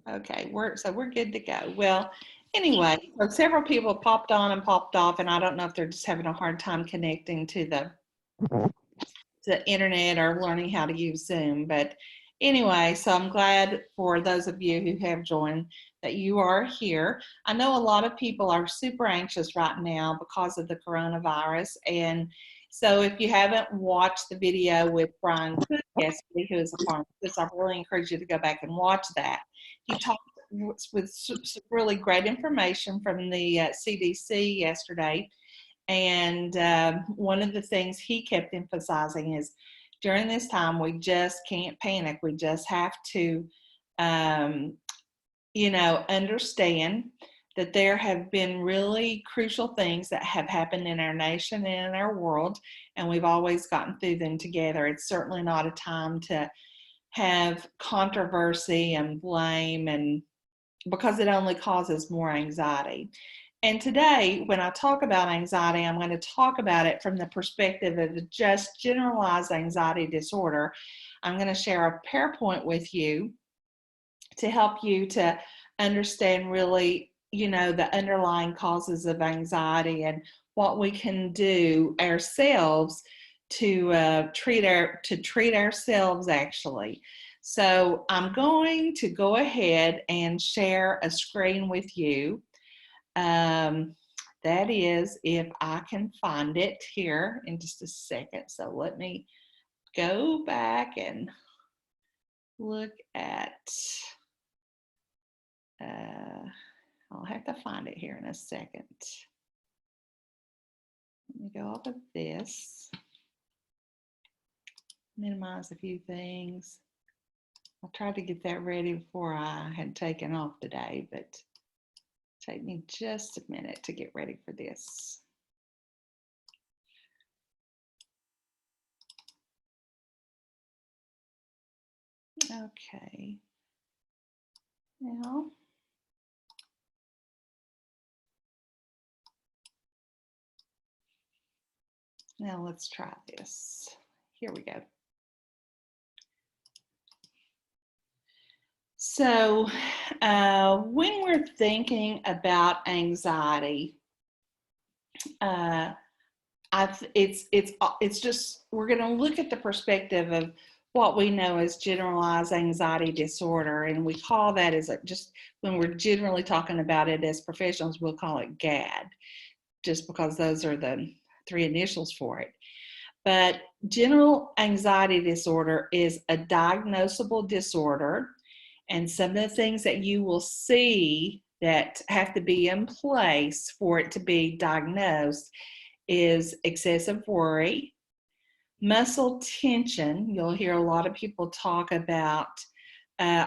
Okay, we're good to go. Well, anyway, so several people popped on and popped off, and I don't know if they're just having a hard time connecting to the internet or learning how to use Zoom. But anyway, so I'm glad for those of you who have joined that you are here. I know a lot of people are super anxious right now because of the coronavirus. And so if you haven't watched the video with Brian Cook yesterday, who is a pharmacist, I really encourage you to go back and watch that. He talked with some really great information from the CDC yesterday. And one of the things he kept emphasizing is during this time, we just can't panic. We just have to, understand that there have been really crucial things that have happened in our nation and in our world, and we've always gotten through them together. It's certainly not a time to have controversy and blame, and because it only causes more anxiety. And today, when I talk about anxiety, I'm going to talk about it from the perspective of just generalized anxiety disorder. I'm going to share a PowerPoint with you to help you to understand really, the underlying causes of anxiety and what we can do ourselves to treat ourselves actually. So I'm going to go ahead and share a screen with you. That is, if I can find it here in just a second. So let me go back and look at, I'll have to find it here in a second. Let me go off of this, minimize a few things. I tried to get that ready before I had taken off today, but take me just a minute to get ready for this. Okay. Now let's try this. Here we go. So when we're thinking about anxiety, it's just, we're going to look at the perspective of what we know as generalized anxiety disorder, and we call that as just when we're generally talking about it as professionals, we'll call it GAD, just because those are the three initials for it. But general anxiety disorder is a diagnosable disorder, and some of the things that you will see that have to be in place for it to be diagnosed is excessive worry, muscle tension. You'll hear a lot of people talk about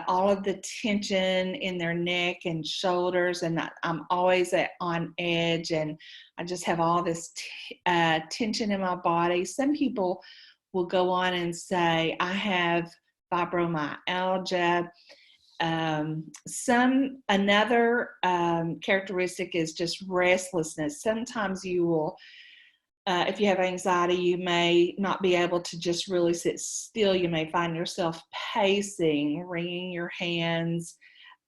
all of the tension in their neck and shoulders, and I'm always on edge, and I just have all this tension in my body. Some people will go on and say, I have fibromyalgia. Another characteristic is just restlessness. Sometimes you will, if you have anxiety, you may not be able to just really sit still. You may find yourself pacing, wringing your hands,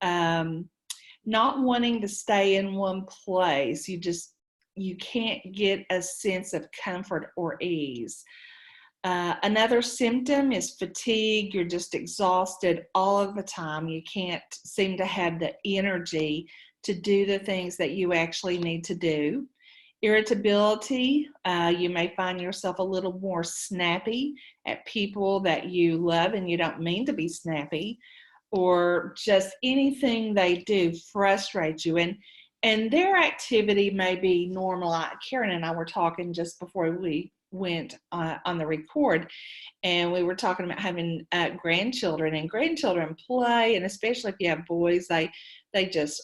not wanting to stay in one place. You can't get a sense of comfort or ease. Another symptom is fatigue. You're just exhausted all of the time. You can't seem to have the energy to do the things that you actually need to do. Irritability, you may find yourself a little more snappy at people that you love and you don't mean to be snappy, or just anything they do frustrates you. And their activity may be normal. Karen and I were talking just before we went on the record, and we were talking about having grandchildren, and grandchildren play, and especially if you have boys, they just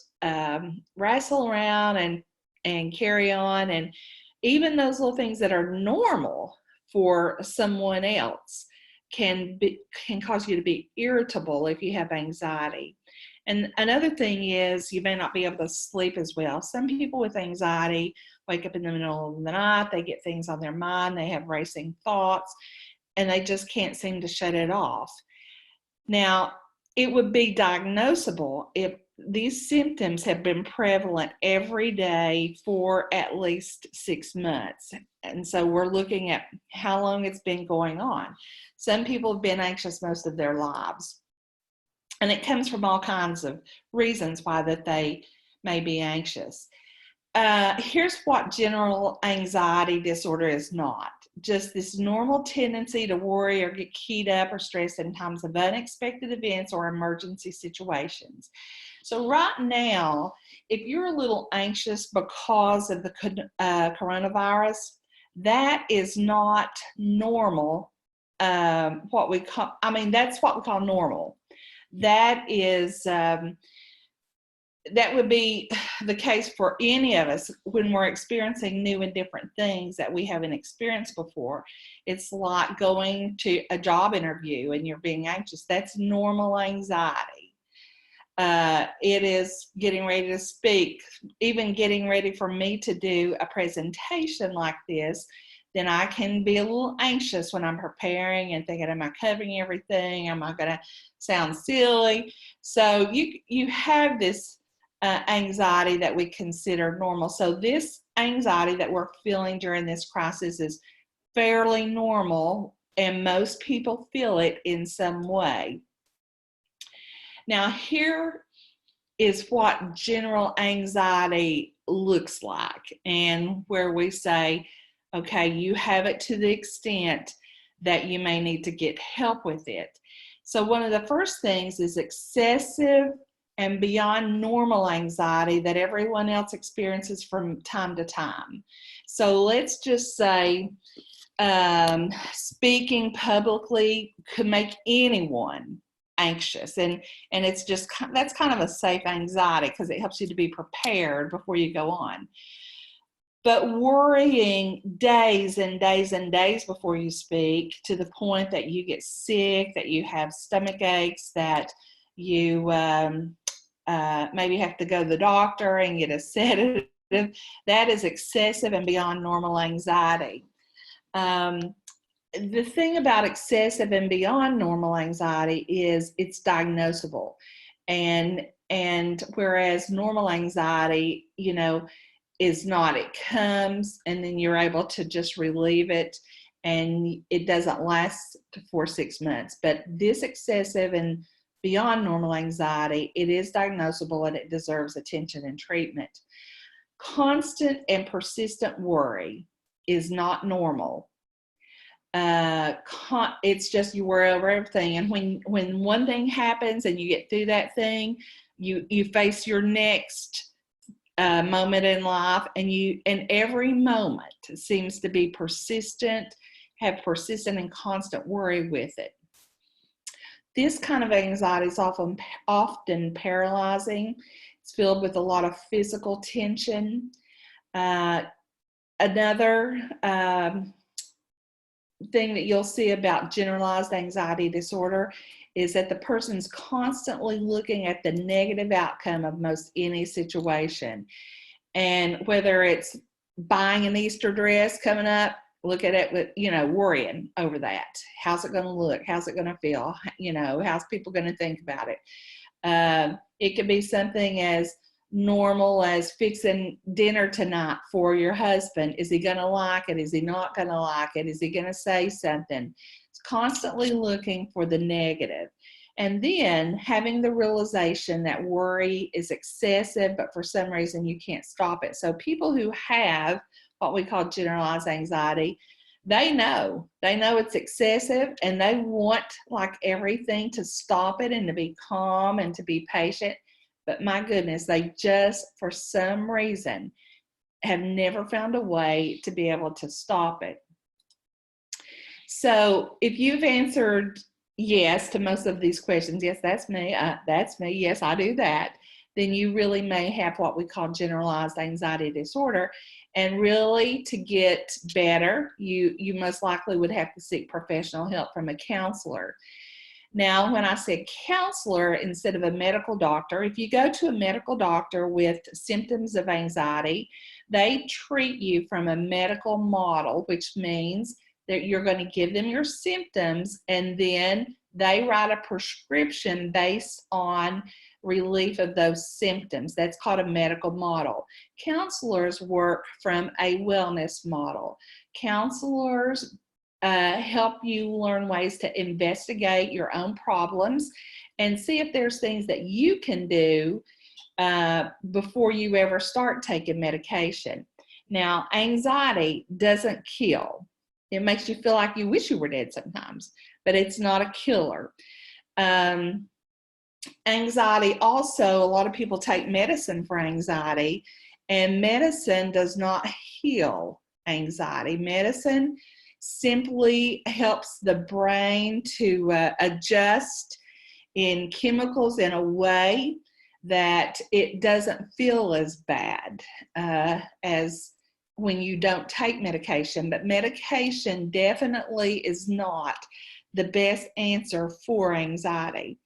wrestle around and carry on, and even those little things that are normal for someone else can cause you to be irritable if you have anxiety. And another thing is you may not be able to sleep as well. Some people with anxiety wake up in the middle of the night, they get things on their mind, they have racing thoughts, and they just can't seem to shut it off. Now, it would be diagnosable if these symptoms have been prevalent every day for at least 6 months. And so we're looking at how long it's been going on. Some people have been anxious most of their lives. And it comes from all kinds of reasons why that they may be anxious. Here's what general anxiety disorder is not. Just this normal tendency to worry or get keyed up or stressed in times of unexpected events or emergency situations. So right now, if you're a little anxious because of the coronavirus, that is not normal. That's what we call normal. That is that would be the case for any of us when we're experiencing new and different things that we haven't experienced before. It's like going to a job interview and you're being anxious. That's normal anxiety. It is getting ready to speak, even getting ready for me to do a presentation like this. Then I can be a little anxious when I'm preparing and thinking, am I covering everything? Am I going to sound silly? So you have this anxiety that we consider normal. So this anxiety that we're feeling during this crisis is fairly normal, and most people feel it in some way. Now, here is what general anxiety looks like, and where we say, okay, you have it to the extent that you may need to get help with it. So one of the first things is excessive and beyond normal anxiety that everyone else experiences from time to time. So let's just say speaking publicly could make anyone anxious, and it's just, that's kind of a safe anxiety because it helps you to be prepared before you go on. But worrying days and days and days before you speak to the point that you get sick, that you have stomach aches, that you maybe have to go to the doctor and get a sedative, that is excessive and beyond normal anxiety. The thing about excessive and beyond normal anxiety is it's diagnosable. And whereas normal anxiety, is not. It comes and then you're able to just relieve it and it doesn't last for 6 months. But this excessive and beyond normal anxiety, it is diagnosable and it deserves attention and treatment. Constant and persistent worry is not normal. It's just you worry over everything. And when one thing happens and you get through that thing, you face your next moment in life, and every moment seems to be persistent, have persistent and constant worry with it. This kind of anxiety is often paralyzing. It's filled with a lot of physical tension. Another thing that you'll see about generalized anxiety disorder is that the person's constantly looking at the negative outcome of most any situation. And whether it's buying an Easter dress coming up, look at it with, worrying over that. How's it going to look? How's it going to feel? How's people going to think about it? It could be something as normal as fixing dinner tonight for your husband. Is he going to like it? Is he not going to like it? Is he going to say something? It's constantly looking for the negative. And then having the realization that worry is excessive, but for some reason you can't stop it. So people who have what we call generalized anxiety, they know it's excessive and they want like everything to stop it and to be calm and to be patient. But my goodness, they just, for some reason, have never found a way to be able to stop it. So if you've answered yes to most of these questions, yes, that's me, yes, I do that, then you really may have what we call generalized anxiety disorder. And really, to get better, you most likely would have to seek professional help from a counselor. Now, when I say counselor instead of a medical doctor, if you go to a medical doctor with symptoms of anxiety, they treat you from a medical model, which means that you're going to give them your symptoms, and then they write a prescription based on relief of those symptoms. That's called a medical model. Counselors work from a wellness model. Counselors help you learn ways to investigate your own problems and see if there's things that you can do before you ever start taking medication. Now, anxiety doesn't kill. It makes you feel like you wish you were dead sometimes, but it's not a killer. Anxiety also, a lot of people take medicine for anxiety, and medicine does not heal anxiety. Medicine simply helps the brain to adjust in chemicals in a way that it doesn't feel as bad as when you don't take medication. But medication definitely is not the best answer for anxiety.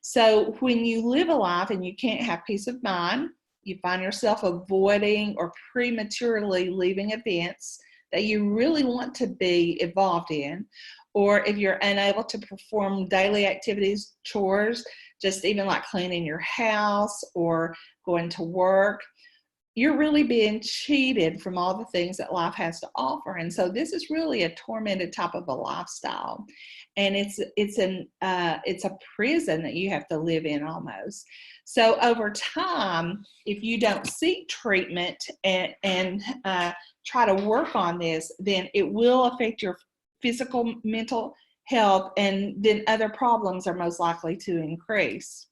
So when you live a life and you can't have peace of mind, you find yourself avoiding or prematurely leaving events that you really want to be involved in, or if you're unable to perform daily activities, chores, just even like cleaning your house or going to work, you're really being cheated from all the things that life has to offer. And so this is really a tormented type of a lifestyle. And it's a prison that you have to live in almost. So over time, if you don't seek treatment and try to work on this, then it will affect your physical, mental health, and then other problems are most likely to increase.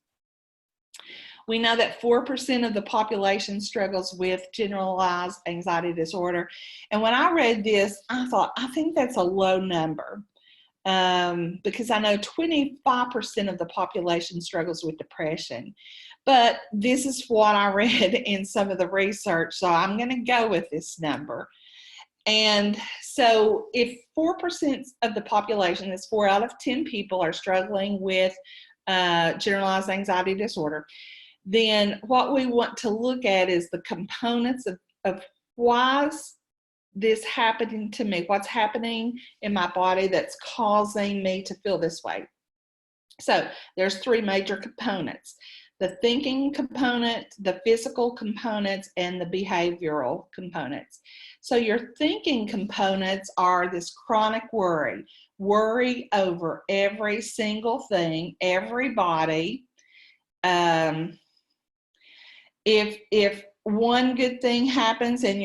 We know that 4% of the population struggles with generalized anxiety disorder. And when I read this, I thought, I think that's a low number because I know 25% of the population struggles with depression. But this is what I read in some of the research, so I'm going to go with this number. And so if 4% of the population, that's 4 out of 10 people, are struggling with generalized anxiety disorder, then what we want to look at is the components of why is this happening to me? What's happening in my body that's causing me to feel this way? So there's 3 major components: the thinking component, the physical components, and the behavioral components. So your thinking components are this chronic worry over every single thing, everybody. If one good thing happens and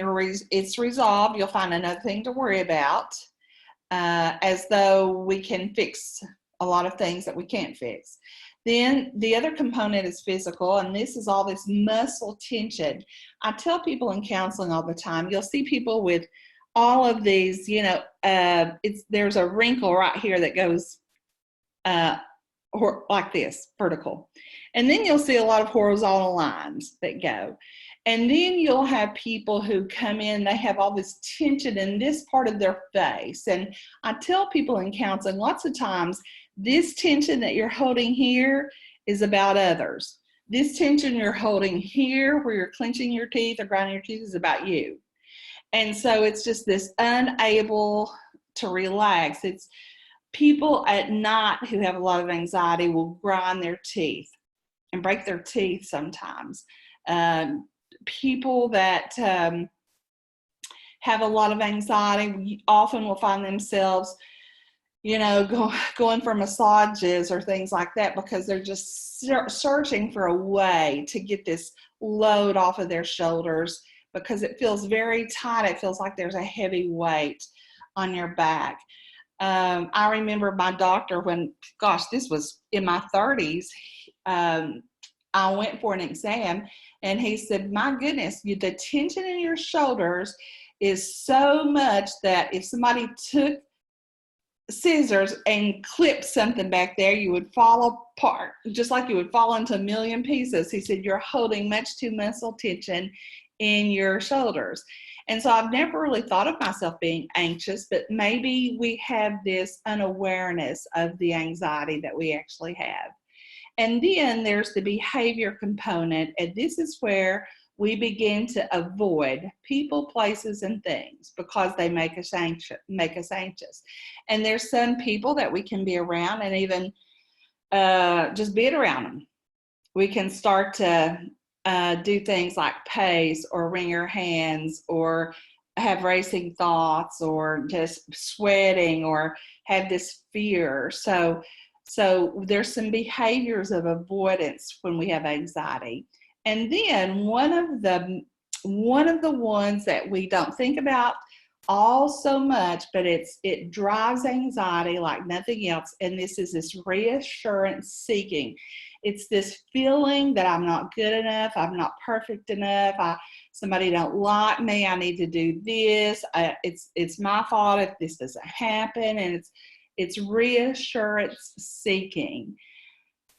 it's resolved, you'll find another thing to worry about, as though we can fix a lot of things that we can't fix. Then the other component is physical, and this is all this muscle tension. I tell people in counseling all the time, you'll see people with all of these, there's a wrinkle right here that goes like this, vertical. And then you'll see a lot of horizontal lines that go. And then you'll have people who come in, they have all this tension in this part of their face. And I tell people in counseling lots of times, this tension that you're holding here is about others. This tension you're holding here, where you're clenching your teeth or grinding your teeth, is about you. And so it's just this unable to relax. It's people at night who have a lot of anxiety will grind their teeth and break their teeth sometimes. People that have a lot of anxiety often will find themselves, going for massages or things like that, because they're just searching for a way to get this load off of their shoulders, because it feels very tight. It feels like there's a heavy weight on your back. I remember my doctor this was in my 30s. I went for an exam, and he said, my goodness, the tension in your shoulders is so much that if somebody took scissors and clipped something back there, you would fall apart, just like you would fall into a million pieces. He said, you're holding much too muscle tension in your shoulders. And so I've never really thought of myself being anxious, but maybe we have this unawareness of the anxiety that we actually have. And then there's the behavior component, and this is where we begin to avoid people, places, and things because they make us anxious. And there's some people that we can be around and even just being around them. We can start to do things like pace or wring our hands or have racing thoughts or just sweating or have this fear. So there's some behaviors of avoidance when we have anxiety. And then one of the ones that we don't think about all so much, but it drives anxiety like nothing else. And this is this reassurance seeking. It's this feeling that I'm not good enough, I'm not perfect enough, somebody don't like me, I need to do this, it's my fault if this doesn't happen, and it's reassurance seeking.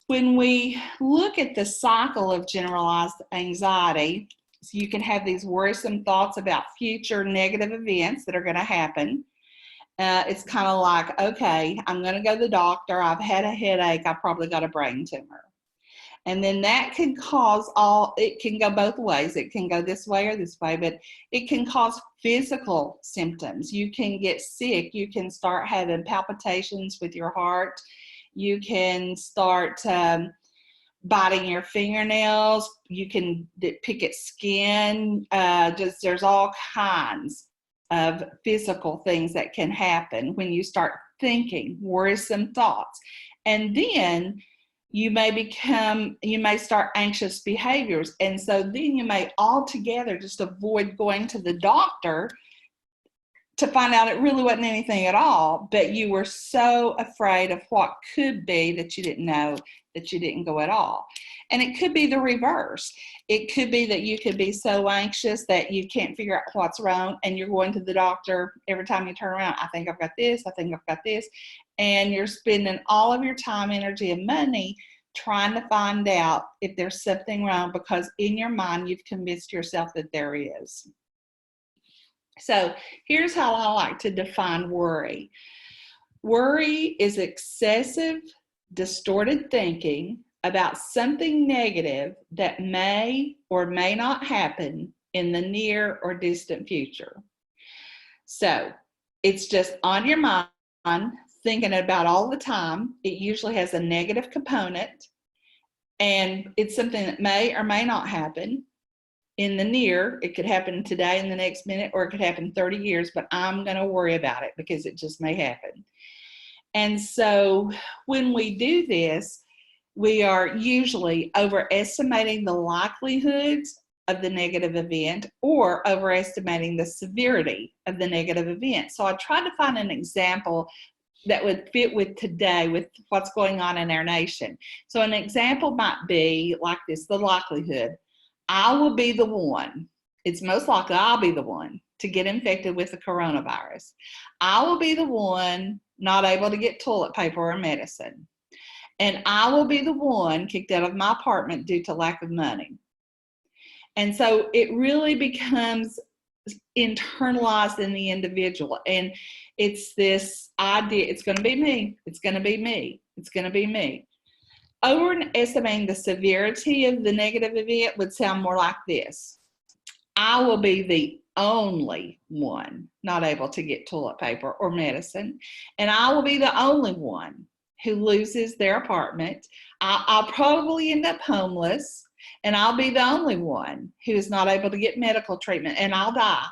When we look at the cycle of generalized anxiety, so you can have these worrisome thoughts about future negative events that are going to happen. It's kind of like, okay, I'm going to go to the doctor. I've had a headache. I probably got a brain tumor. And then that can cause it can go both ways. It can go this way or this way, but it can cause physical symptoms. You can get sick. You can start having palpitations with your heart. You can start biting your fingernails. You can pick at skin. There's all kinds of physical things that can happen when you start thinking worrisome thoughts. And then you may start anxious behaviors. And so then you may altogether just avoid going to the doctor to find out it really wasn't anything at all, but you were so afraid of what could be that you didn't know that you didn't go at all. And it could be the reverse. It could be that you could be so anxious that you can't figure out what's wrong, and you're going to the doctor every time you turn around. I think I've got this, I think I've got this. And you're spending all of your time, energy, and money trying to find out if there's something wrong because in your mind you've convinced yourself that there is. So here's how I like to define worry. Worry is excessive, distorted thinking about something negative that may or may not happen in the near or distant future. So it's just on your mind, thinking about all the time. It usually has a negative component, and it's something that may or may not happen. In the near, it could happen today in the next minute, or it could happen 30 years, but I'm going to worry about it because it just may happen. And so when we do this, we are usually overestimating the likelihoods of the negative event or overestimating the severity of the negative event. So I tried to find an example that would fit with today, with what's going on in our nation. So an example might be like this: the likelihood. I will be the one, it's most likely I'll be the one to get infected with the coronavirus. I will be the one not able to get toilet paper or medicine. And I will be the one kicked out of my apartment due to lack of money. And so it really becomes internalized in the individual. And it's this idea, it's going to be me, it's going to be me, it's going to be me. Overestimating the severity of the negative event would sound more like this: I will be the only one not able to get toilet paper or medicine, and I will be the only one who loses their apartment. I'll probably end up homeless, and I'll be the only one who is not able to get medical treatment, and I'll die.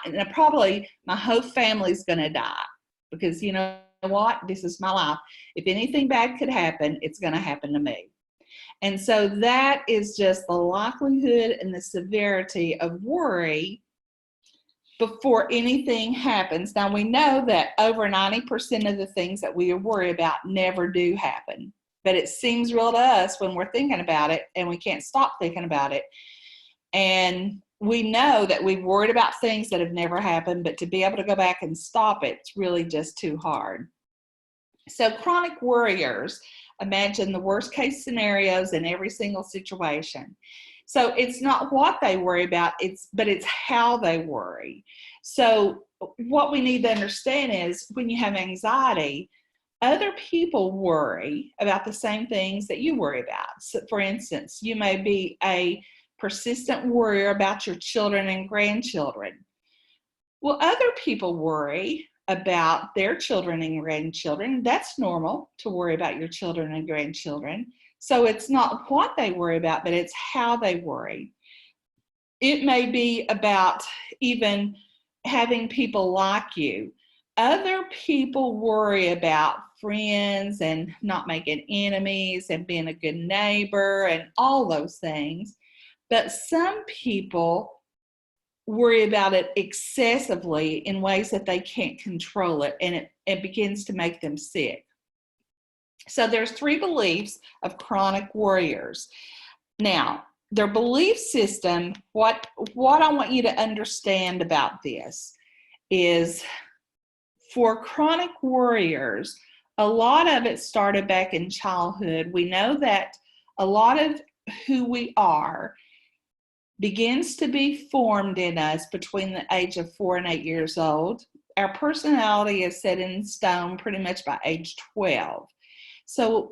And probably my whole family's going to die because, you know what, this is my life. If anything bad could happen, it's going to happen to me. And so that is just the likelihood and the severity of worry before anything happens. Now we know that over 90% of the things that we worry about never do happen, but it seems real to us when we're thinking about it, and we can't stop thinking about it. And we know that we've worried about things that have never happened, but to be able to go back and stop it, it's really just too hard. So chronic worriers imagine the worst case scenarios in every single situation. So it's not what they worry about, but it's how they worry. So what we need to understand is when you have anxiety, other people worry about the same things that you worry about. So for instance, you may be a persistent worrier about your children and grandchildren. Well, other people worry about their children and grandchildren. That's normal to worry about your children and grandchildren. So it's not what they worry about, but it's how they worry. It may be about even having people like you. Other people worry about friends and not making enemies and being a good neighbor and all those things. But some people worry about it excessively in ways that they can't control it, and it begins to make them sick. So there's 3 beliefs of chronic worriers. Now, their belief system, what I want you to understand about this is, for chronic worriers, a lot of it started back in childhood. We know that a lot of who we are begins to be formed in us between the age of 4 and 8 years old. Our personality is set in stone pretty much by age 12. So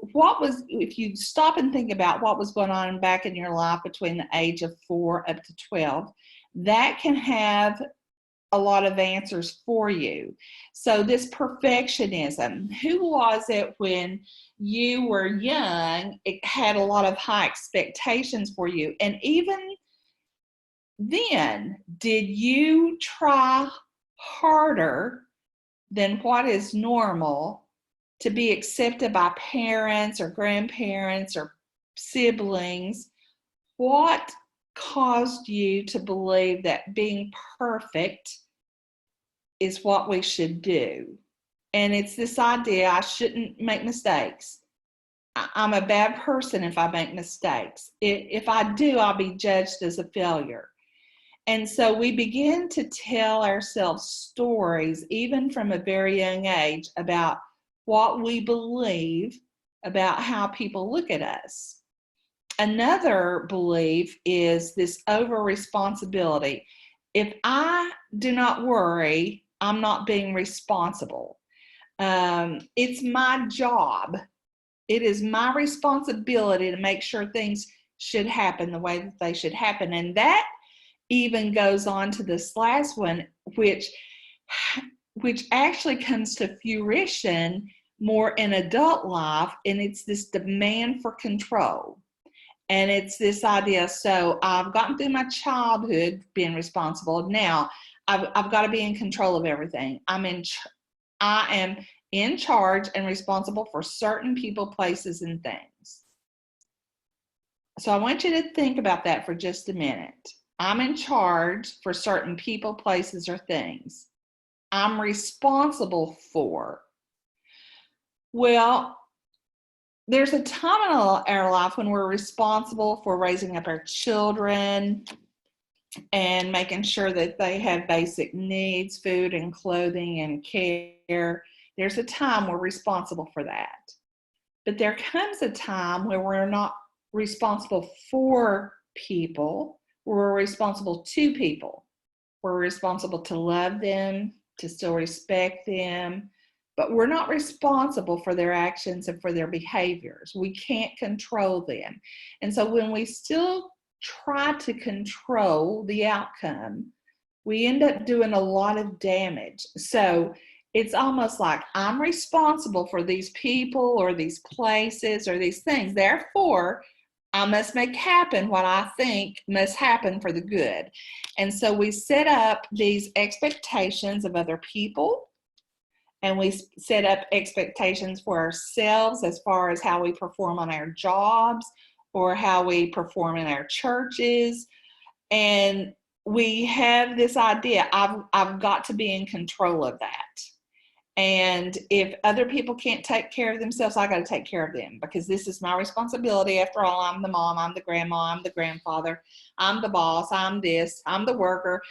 if you stop and think about what was going on back in your life between the age of 4 up to 12, that can have a lot of answers for you. So this perfectionism, who was it when you were young, it had a lot of high expectations for you? And even then, did you try harder than what is normal to be accepted by parents or grandparents or siblings? What caused you to believe that being perfect is what we should do? And it's this idea, I shouldn't make mistakes. I'm a bad person if I make mistakes. If I do, I'll be judged as a failure. And so we begin to tell ourselves stories, even from a very young age, about what we believe about how people look at us. Another belief is this over responsibility. If I do not worry, I'm not being responsible. It's my job. It is my responsibility to make sure things should happen the way that they should happen. And that even goes on to this last one, which actually comes to fruition more in adult life, and it's this demand for control. And it's this idea, so I've gotten through my childhood being responsible. Now I've got to be in control of everything. I am in charge and responsible for certain people, places, and things. So I want you to think about that for just a minute. I'm in charge for certain people, places, or things. I'm responsible for. Well, there's a time in our life when we're responsible for raising up our children and making sure that they have basic needs, food and clothing and care. There's a time we're responsible for that. But there comes a time where we're not responsible for people. We're responsible to people. We're responsible to love them, to still respect them, but we're not responsible for their actions and for their behaviors. We can't control them. And so when we still try to control the outcome, we end up doing a lot of damage. So it's almost like I'm responsible for these people or these places or these things. Therefore, I must make happen what I think must happen for the good. And so we set up these expectations of other people, and we set up expectations for ourselves as far as how we perform on our jobs or how we perform in our churches. And we have this idea, I've got to be in control of that. And if other people can't take care of themselves, I got to take care of them, because this is my responsibility. After all, I'm the mom, I'm the grandma, I'm the grandfather, I'm the boss, I'm this, I'm the worker.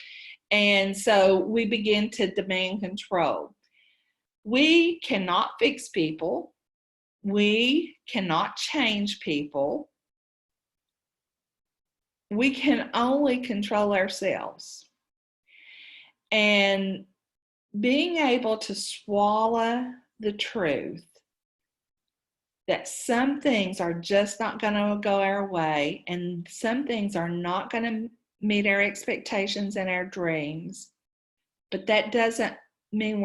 And so we begin to demand control. We cannot fix people. We cannot change people. We can only control ourselves. And being able to swallow the truth that some things are just not going to go our way, and some things are not going to meet our expectations and our dreams. But that doesn't mean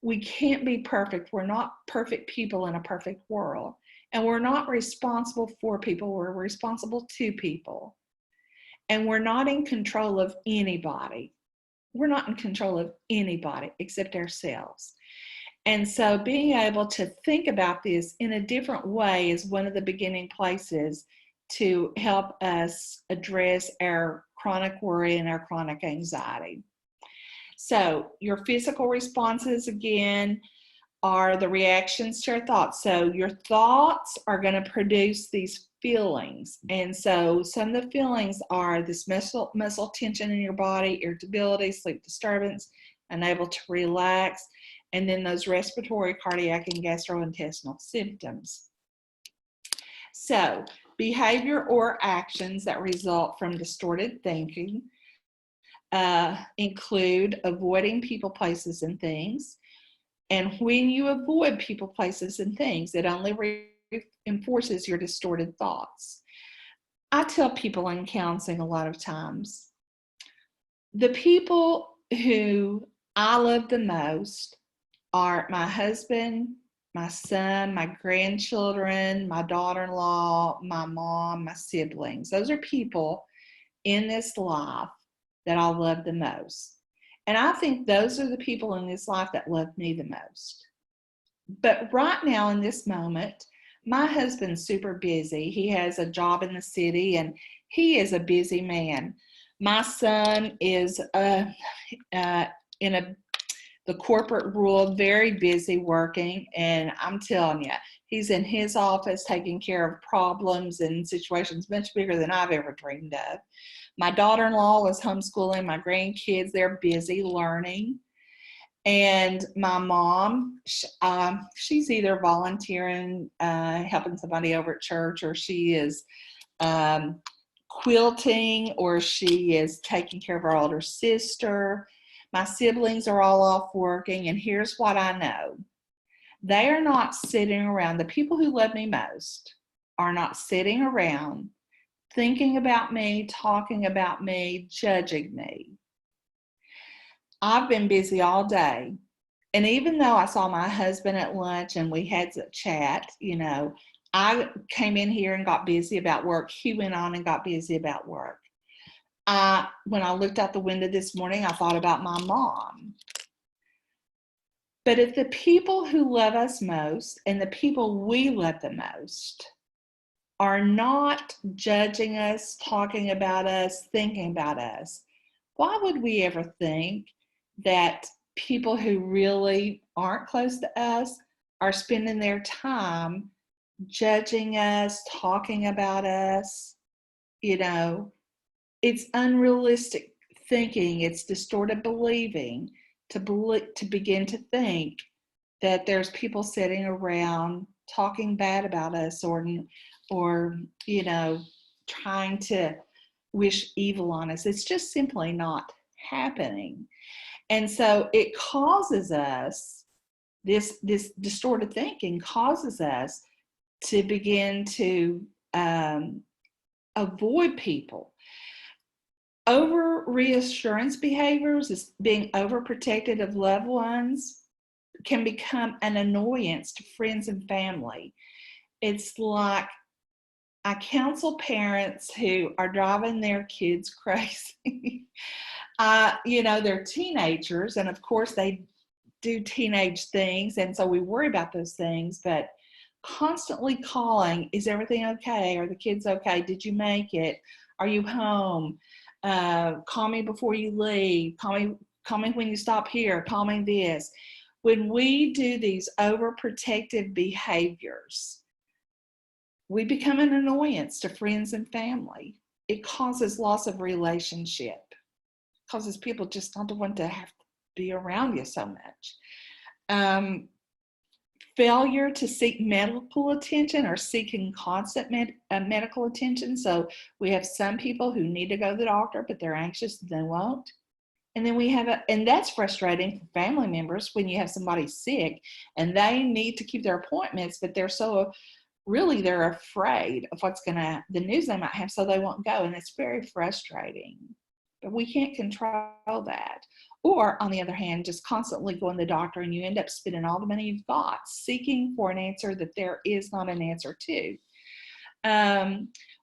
we can't be perfect. We're not perfect people in a perfect world. And we're not responsible for people. We're responsible to people. And we're not in control of anybody. We're not in control of anybody except ourselves. And so being able to think about this in a different way is one of the beginning places to help us address our chronic worry and our chronic anxiety. So your physical responses, again, are the reactions to our thoughts. So your thoughts are going to produce these feelings. And so some of the feelings are this muscle tension in your body, irritability, sleep disturbance, unable to relax, and then those respiratory, cardiac, and gastrointestinal symptoms. So behavior or actions that result from distorted thinking include avoiding people, places, and things. And when you avoid people, places, and things, it only reinforces your distorted thoughts. I tell people in counseling a lot of times, the people who I love the most are my husband, my son, my grandchildren, my daughter-in-law, my mom, my siblings. Those are people in this life that I love the most. And I think those are the people in this life that love me the most. But right now in this moment, my husband's super busy. He has a job in the city and he is a busy man. My son is in the corporate world, very busy working, and I'm telling you, he's in his office taking care of problems and situations much bigger than I've ever dreamed of. My daughter-in-law is homeschooling my grandkids. They're busy learning. And my mom, she's either volunteering, helping somebody over at church, or she is quilting, or she is taking care of her older sister. My siblings are all off working, and here's what I know. They are not sitting around. The people who love me most are not sitting around thinking about me, talking about me, judging me. I've been busy all day. And even though I saw my husband at lunch and we had a chat, I came in here and got busy about work. He went on and got busy about work. When I looked out the window this morning, I thought about my mom. But if the people who love us most and the people we love the most are not judging us, talking about us, thinking about us, why would we ever think that people who really aren't close to us are spending their time judging us, talking about us? It's unrealistic thinking. It's distorted believing to begin to think that there's people sitting around talking bad about us or trying to wish evil on us. It's just simply not happening. And so it causes us, this distorted thinking causes us to begin to avoid people. Over reassurance behaviors, is being overprotected of loved ones, can become an annoyance to friends and family. It's like I counsel parents who are driving their kids crazy. They're teenagers, and of course they do teenage things, and so we worry about those things, but constantly calling, is everything okay? Are the kids okay? Did you make it? Are you home? Call me before you leave. Call me when you stop here. Call me this. When we do these overprotective behaviors, we become an annoyance to friends and family. It causes loss of relationship. It causes people just not to want to have to be around you so much. Failure to seek medical attention or seeking constant medical attention. So we have some people who need to go to the doctor, but they're anxious and they won't. And then we have and that's frustrating for family members when you have somebody sick and they need to keep their appointments, but they're afraid of the news they might have, so they won't go. And it's very frustrating, but we can't control that. Or on the other hand, just constantly going to the doctor and you end up spending all the money you've got seeking for an answer that there is not an answer to.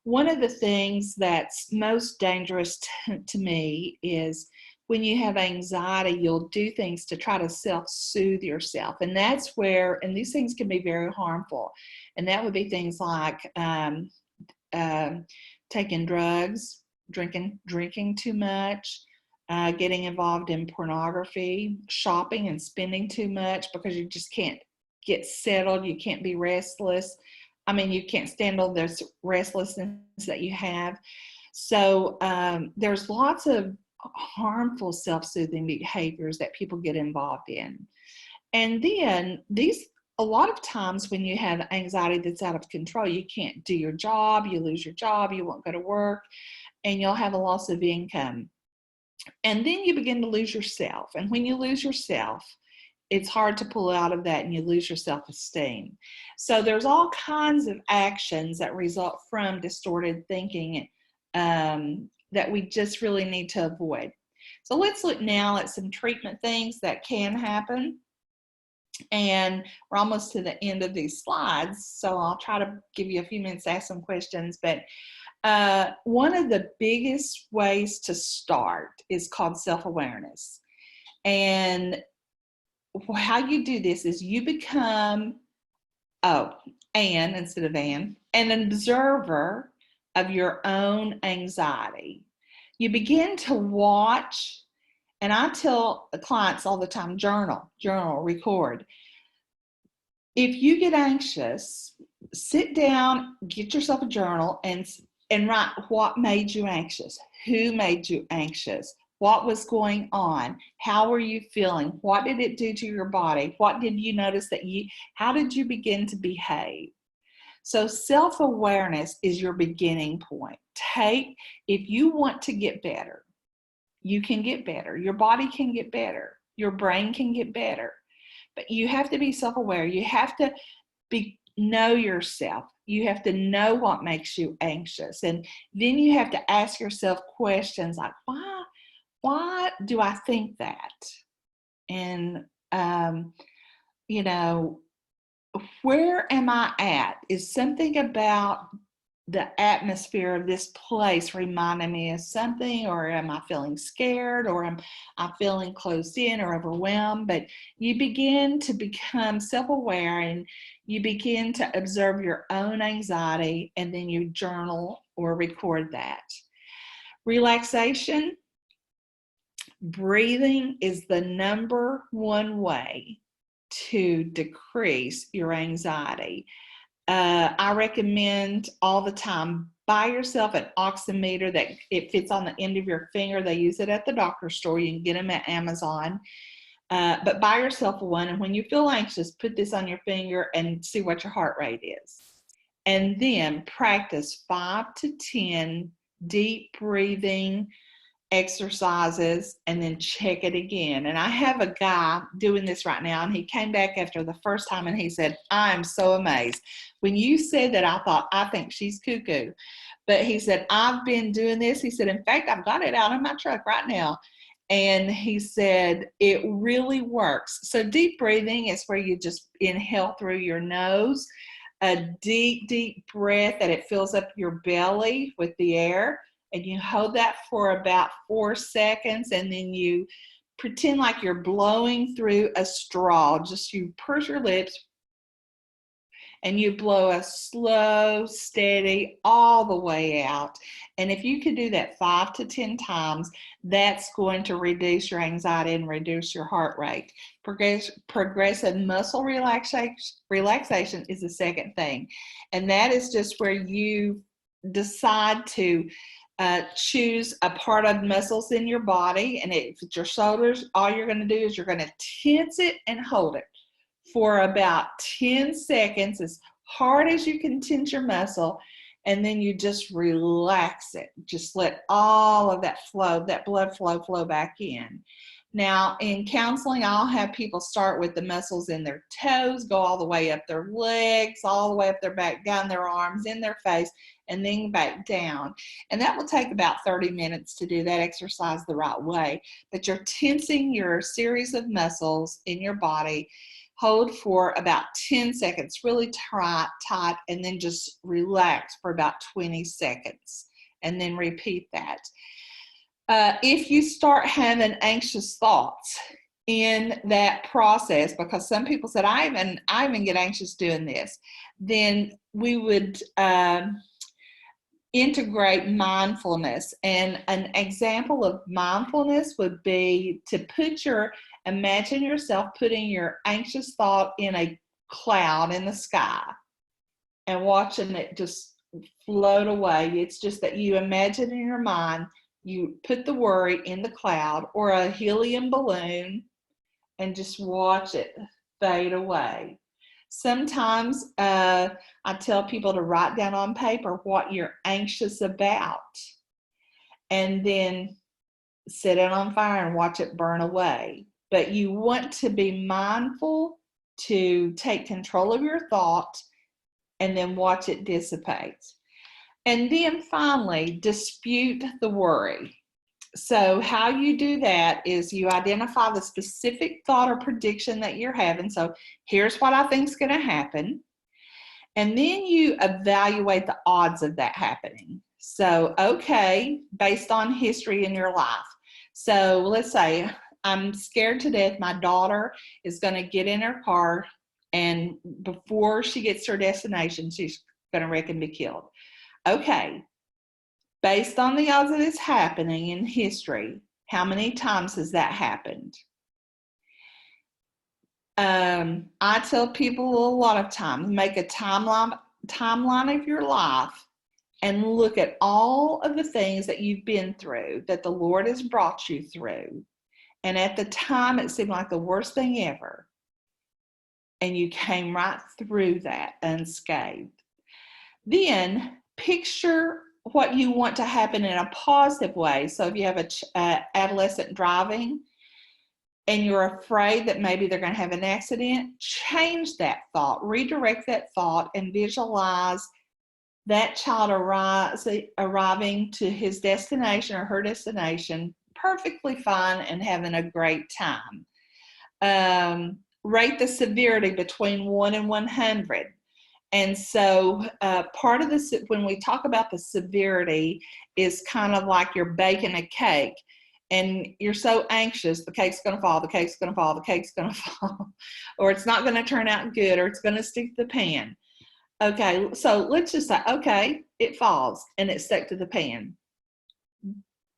One of the things that's most dangerous to me is when you have anxiety, you'll do things to try to self-soothe yourself. And that's and these things can be very harmful. And that would be things like taking drugs, drinking too much, getting involved in pornography, shopping and spending too much because you just can't get settled. You can't be restless. I mean, you can't stand all this restlessness that you have. So there's lots of harmful self-soothing behaviors that people get involved in. And then a lot of times when you have anxiety that's out of control, you can't do your job, you lose your job, you won't go to work, and you'll have a loss of income. And then you begin to lose yourself. And when you lose yourself, it's hard to pull out of that and you lose your self-esteem. So there's all kinds of actions that result from distorted thinking that we just really need to avoid. So let's look now at some treatment things that can happen. And we're almost to the end of these slides, so I'll try to give you a few minutes to ask some questions. But one of the biggest ways to start is called self-awareness. And how you do this is you become, instead of an observer of your own anxiety. You begin to watch, and I tell clients all the time, journal, record. If you get anxious, sit down, get yourself a journal and write what made you anxious, who made you anxious, what was going on, how were you feeling, what did it do to your body, what did you notice how did you begin to behave? So self-awareness is your beginning point. If you want to get better, you can get better. Your body can get better. Your brain can get better. But you have to be self-aware. You have to know yourself. You have to know what makes you anxious. And then you have to ask yourself questions like, why do I think that? And, where am I at? Is something about the atmosphere of this place reminding me of something, or am I feeling scared, or am I feeling closed in or overwhelmed? But you begin to become self-aware and you begin to observe your own anxiety, and then you journal or record that. Relaxation, breathing is the number one way to decrease your anxiety. I recommend all the time, buy yourself an oximeter that it fits on the end of your finger. They use it at the doctor's store. You can get them at Amazon. But buy yourself one, and when you feel anxious, put this on your finger and see what your heart rate is. And then practice 5 to 10 deep breathing exercises, and then check it again. And I have a guy doing this right now, and he came back after the first time and he said, I'm so amazed. When you said that, I thought, I think she's cuckoo. But he said, I've been doing this. He said, in fact, I've got it out in my truck right now. And he said, it really works. So deep breathing is where you just inhale through your nose, a deep, deep breath that it fills up your belly with the air. And you hold that for about 4 seconds, and then you pretend like you're blowing through a straw. Just you purse your lips and you blow a slow, steady, all the way out. And if you could do that 5 to 10 times, that's going to reduce your anxiety and reduce your heart rate. Progressive muscle relaxation is the second thing. And that is just where you decide to choose a part of muscles in your body. And if it's your shoulders, all you're going to do is you're going to tense it and hold it for about 10 seconds, as hard as you can tense your muscle. and then you just relax it. Just let all of that flow, that blood flow back in. Now, in counseling, I'll have people start with the muscles in their toes, go all the way up their legs, all the way up their back, down their arms, in their face, and then back down. And that will take about 30 minutes to do that exercise the right way. But you're tensing your series of muscles in your body. Hold for about 10 seconds, really tight, and then just relax for about 20 seconds, and then repeat that. If you start having anxious thoughts in that process, because some people said, I even get anxious doing this, then we would integrate mindfulness. And an example of mindfulness would be to imagine yourself putting your anxious thought in a cloud in the sky and watching it just float away. It's just that you imagine in your mind, you put the worry in the cloud or a helium balloon and just watch it fade away. Sometimes I tell people to write down on paper what you're anxious about and then set it on fire and watch it burn away. But you want to be mindful to take control of your thought and then watch it dissipate. And then finally, dispute the worry. So how you do that is you identify the specific thought or prediction that you're having. So here's what I think is going to happen. And then you evaluate the odds of that happening. So, okay, based on history in your life. So let's say I'm scared to death. My daughter is going to get in her car, and before she gets to her destination, she's going to wreck and be killed. Okay, based on the odds of this happening in history, how many times has that happened? I tell people a lot of times, make a timeline of your life and look at all of the things that you've been through, that the Lord has brought you through. And at the time, it seemed like the worst thing ever. And you came right through that unscathed. Then picture what you want to happen in a positive way. So if you have an adolescent driving and you're afraid that maybe they're going to have an accident, change that thought, redirect that thought, and visualize that child arriving to his destination or her destination perfectly fine and having a great time. Rate the severity between 1 and 100. And so part of this, when we talk about the severity, is kind of like you're baking a cake and you're so anxious, the cake's going to fall, the cake's going to fall, the cake's going to fall, or it's not going to turn out good, or it's going to stick to the pan. Okay, so let's just say, okay, it falls and it's stuck to the pan.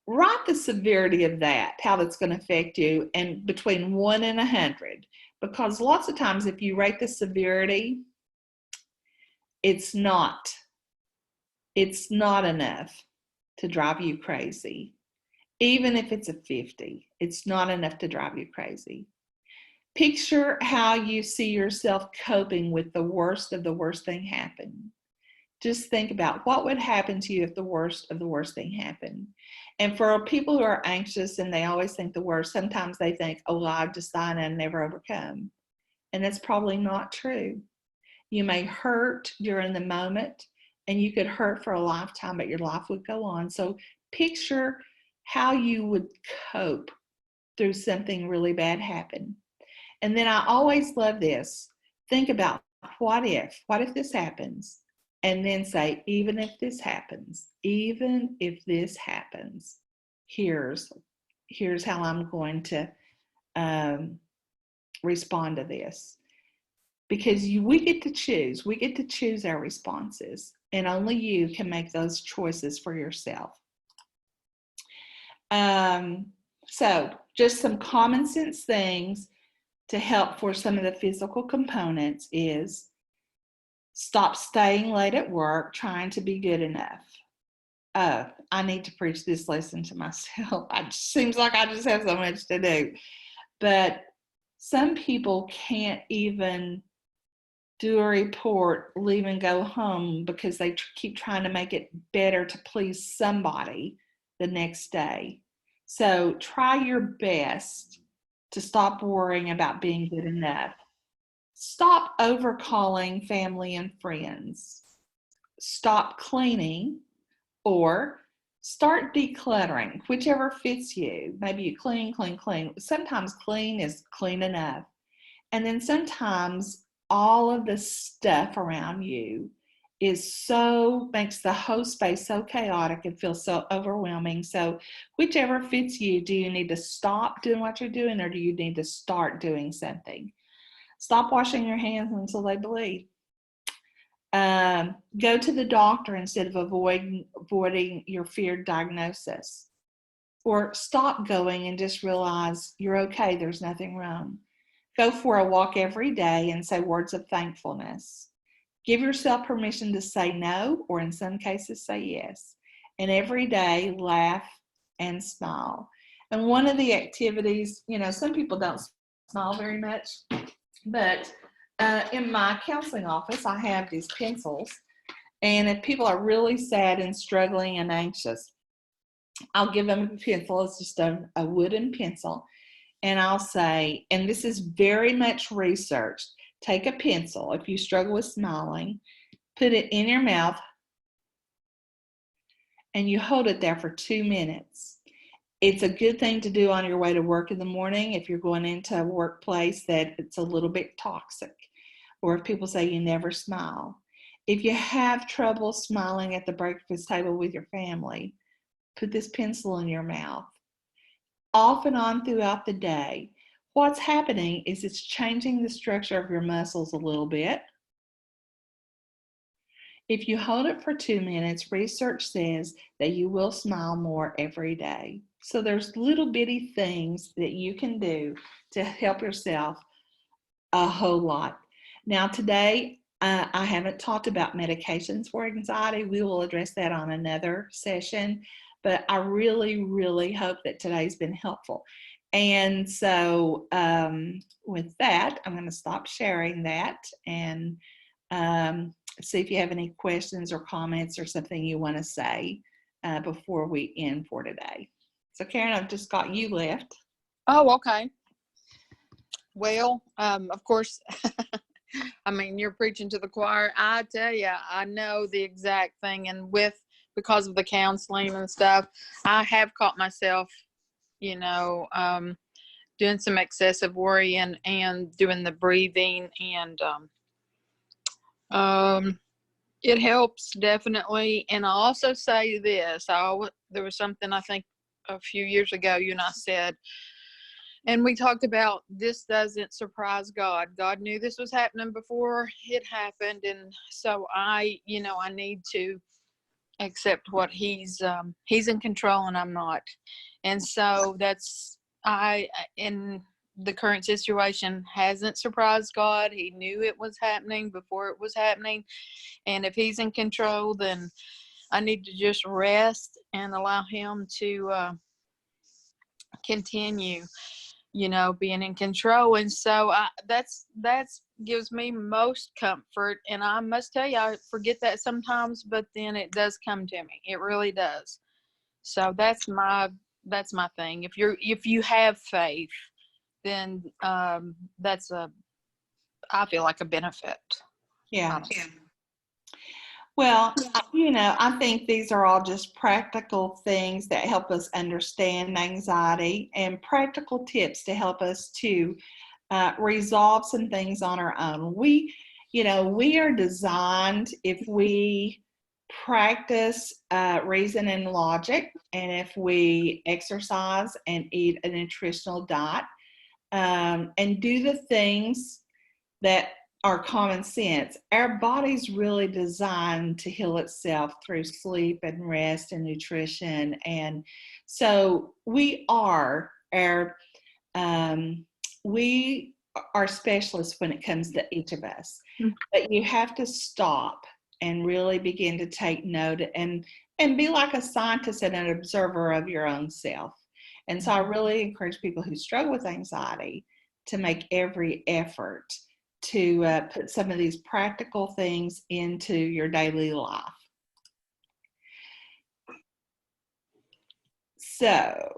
Write the severity of that, how that's going to affect you, and between 1 and 100. Because lots of times if you rate the severity, it's not enough to drive you crazy. Even if it's a 50, it's not enough to drive you crazy. Picture how you see yourself coping with the worst of the worst thing happen. Just think about what would happen to you if the worst of the worst thing happened. And for people who are anxious and they always think the worst, sometimes they think, oh, I've just died and never overcome. And that's probably not true. You may hurt during the moment, and you could hurt for a lifetime, but your life would go on. So picture how you would cope through something really bad happen. And then I always love this. Think about what if this happens? And then say, even if this happens, here's how I'm going to respond to this. Because we get to choose our responses, and only you can make those choices for yourself. So just some common sense things to help for some of the physical components is stop staying late at work trying to be good enough. I need to preach this lesson to myself. It seems like I just have so much to do. But some people can't even do a report, leave and go home because they keep trying to make it better to please somebody the next day. So try your best to stop worrying about being good enough. Stop overcalling family and friends. Stop cleaning, or start decluttering, whichever fits you. Maybe you clean, clean, clean. Sometimes clean is clean enough. And then sometimes all of the stuff around you makes the whole space so chaotic and feels so overwhelming. So whichever fits you, do you need to stop doing what you're doing, or do you need to start doing something? Stop washing your hands until they bleed. Go to the doctor instead of avoiding your feared diagnosis. Or stop going and just realize you're okay, there's nothing wrong. Go for a walk every day and say words of thankfulness. Give yourself permission to say no, or in some cases say yes. And every day, laugh and smile. And one of the activities, some people don't smile very much, but in my counseling office, I have these pencils. And if people are really sad and struggling and anxious, I'll give them a pencil. It's just a wooden pencil. And I'll say, and this is very much researched, take a pencil. If you struggle with smiling, put it in your mouth and you hold it there for 2 minutes. It's a good thing to do on your way to work in the morning if you're going into a workplace that it's a little bit toxic, or if people say you never smile. If you have trouble smiling at the breakfast table with your family, put this pencil in your mouth. Off and on throughout the day, what's happening is it's changing the structure of your muscles a little bit. If you hold it for 2 minutes, research says that you will smile more every day. So there's little bitty things that you can do to help yourself a whole lot. Now today, I haven't talked about medications for anxiety. We will address that on another session, but I really, really hope that today's been helpful. And so with that, I'm going to stop sharing that and see if you have any questions or comments or something you want to say before we end for today. So Karen, I've just got you left. Oh, okay. Well, of course, I mean, you're preaching to the choir. I tell you, I know the exact thing. And because of the counseling and stuff, I have caught myself, doing some excessive worrying and doing the breathing. And it helps, definitely. And I'll also say this. There was something, I think, a few years ago, you and I said, and we talked about this doesn't surprise God. God knew this was happening before it happened. And so I need to accept what he's in control and I'm not. And so in the current situation hasn't surprised God. He knew it was happening before it was happening. And if he's in control, then I need to just rest and allow him to continue being in control. And so that's gives me most comfort. And I must tell you, I forget that sometimes, but then it does come to me. It really does. So that's my thing. If you have faith, then I feel like a benefit. Yeah. Well, I think these are all just practical things that help us understand anxiety and practical tips to help us to resolve some things on our own. We are designed, if we practice reason and logic, and if we exercise and eat a nutritional diet, and do the things that are common sense, our body's really designed to heal itself through sleep and rest and nutrition. And so we are specialists when it comes to each of us. But you have to stop and really begin to take note and be like a scientist and an observer of your own self. And so I really encourage people who struggle with anxiety to make every effort to put some of these practical things into your daily life. So